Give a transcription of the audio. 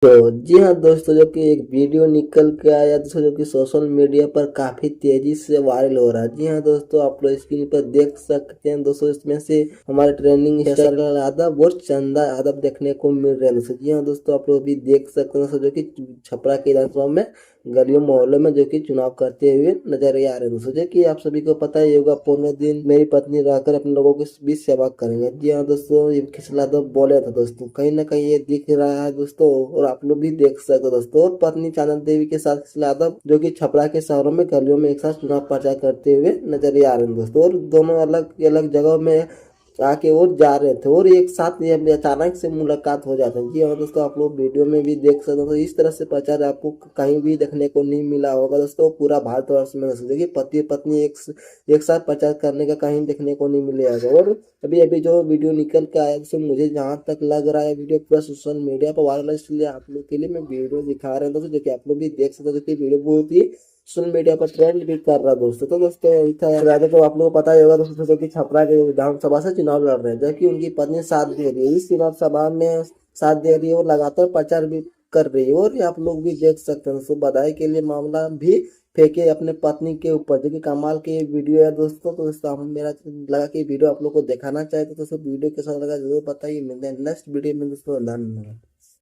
तो जी हाँ दोस्तों, जो कि एक वीडियो निकल के आया दोस्तों, जो कि सोशल मीडिया पर काफी तेजी से वायरल हो रहा है। जी हाँ दोस्तों, आप लोग स्क्रीन पर देख सकते हैं दोस्तों, इसमें से हमारे ट्रेंडिंग स्टार यादव और चंदा यादव देखने को मिल रहे हैं दोस्तों। जी हाँ दोस्तों, आप लोग भी देख सकते हैं दोस्तों, जो कि छपरा के विधानसभा में गलियों मोहल्लों में जो कि चुनाव करते हुए नजर आ रहे हैं दोस्तों। जो कि आप सभी को पता ही होगा, 15 दिन मेरी पत्नी रहकर अपने लोगों के बीच सेवा करेंगे। जी हाँ दोस्तों, ये खिचला तो बोले था दोस्तों, कहीं ना कहीं ये दिख रहा है दोस्तों, और आप लोग भी देख सकते हो दोस्तों। और पत्नी चानन देवी के साथ खिचला यादव जो कि छपरा के शहरों में गलियों में एक साथ चुनाव प्रचार करते हुए नजर आ रहे हैं दोस्तों। और दोनों अलग अलग जगहों में आके वो जा रहे थे, और एक साथ ये अचानक से मुलाकात हो जाता है। जी हाँ दोस्तों, आप लोग वीडियो में भी देख सकते हो। तो इस तरह से प्रचार आपको कहीं भी देखने को नहीं मिला होगा दोस्तों, पूरा भारतवर्ष में दोस्तों। देखिए, पति पत्नी एक साथ प्रचार करने का कहीं देखने को नहीं मिलेगा। और अभी अभी जो वीडियो निकल के आया दोस्तों, मुझे जहाँ तक लग रहा है वीडियो पूरा सोशल मीडिया पर वायरल है, इसलिए आप लोग के लिए मैं वीडियो दिखा रहा हूँ दोस्तों, जो कि आप लोग भी देख सकते हो। जो कि वीडियो बहुत ही सोशल मीडिया पर ट्रेंड भी कर रहा है दोस्तों। तो दोस्तों राजा, तो आप लोगों को पता ही होगा दोस्तों, जो कि छपरा के विधानसभा से चुनाव लड़ रहे हैं, जबकि उनकी पत्नी साथ दे रही है इस चुनाव सभा में, साथ दे रही है और लगातार प्रचार भी कर रही है। और आप लोग भी देख सकते हैं दोस्तों, बधाई के लिए मामला भी फेंके अपने पत्नी के ऊपर, जो कि कमाल की ये वीडियो है दोस्तों। तो दोस्तों हम मेरा लगा कि वीडियो आप लोग को दिखाना चाहते, तो दोस्तों वीडियो कैसा लगा जरूर बताइए। मिलते हैं नेक्स्ट वीडियो में दोस्तों, धन्यवाद।